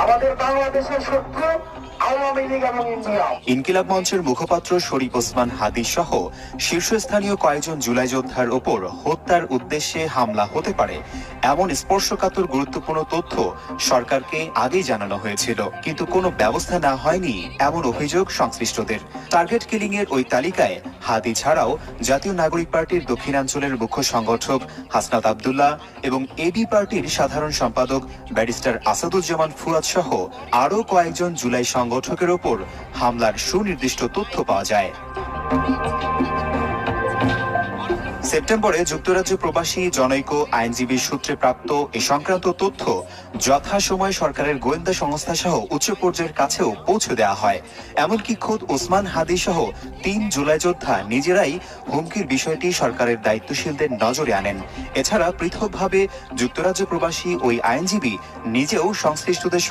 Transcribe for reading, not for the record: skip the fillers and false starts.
আমাদের বাংলাদেশের শত্রু আওয়ামী লীগ এবং ইন্ডিয়া। ইনকিলাব মঞ্চের মুখপাত্র শরীফ ওসমান হাদি সহ শীর্ষস্থানীয় কয়েকজন জুলাই যোদ্ধার ওপর হত্যার উদ্দেশ্যে হামলা হতে পারে এমন স্পর্শকাতর গুরুত্বপূর্ণ তথ্য সরকারকে আগেই জানানো হয়েছিল, কিন্তু কোনো ব্যবস্থা না হয়নি এমন অভিযোগ সংশ্লিষ্টদের। টার্গেট কিলিং এর ওই তালিকায় হাদি ছাড়াও জাতীয় নাগরিক পার্টির দক্ষিণাঞ্চলের মুখ্য সংগঠক হাসনাত আব্দুল্লাহ এবং এবি পার্টির সাধারণ সম্পাদক ব্যারিস্টার আসাদুজ্জামান ফুয়াদ সহ আরও কয়েকজন জুলাই সংগঠকের ওপর হামলার সুনির্দিষ্ট তথ্য পাওয়া যায়। সেপ্টেম্বরে যুক্তরাজ্য প্রবাসী জনৈক আইনজীবীর সূত্রে প্রাপ্ত এ সংক্রান্ত তথ্য যথাসময়ে সরকারের গোয়েন্দা সংস্থা সহ উচ্চ পর্যায়ের কাছেও পৌঁছে দেওয়া হয়। এমনকি খোদ ওসমান হাদি সহ ৩ জুলাই যোদ্ধা নিজেরাই হুমকির বিষয়টি সরকারের দায়িত্বশীলদের নজরে আনেন। এছাড়া পৃথকভাবে যুক্তরাজ্য প্রবাসী ওই আইনজীবী নিজেও সংশ্লিষ্টদের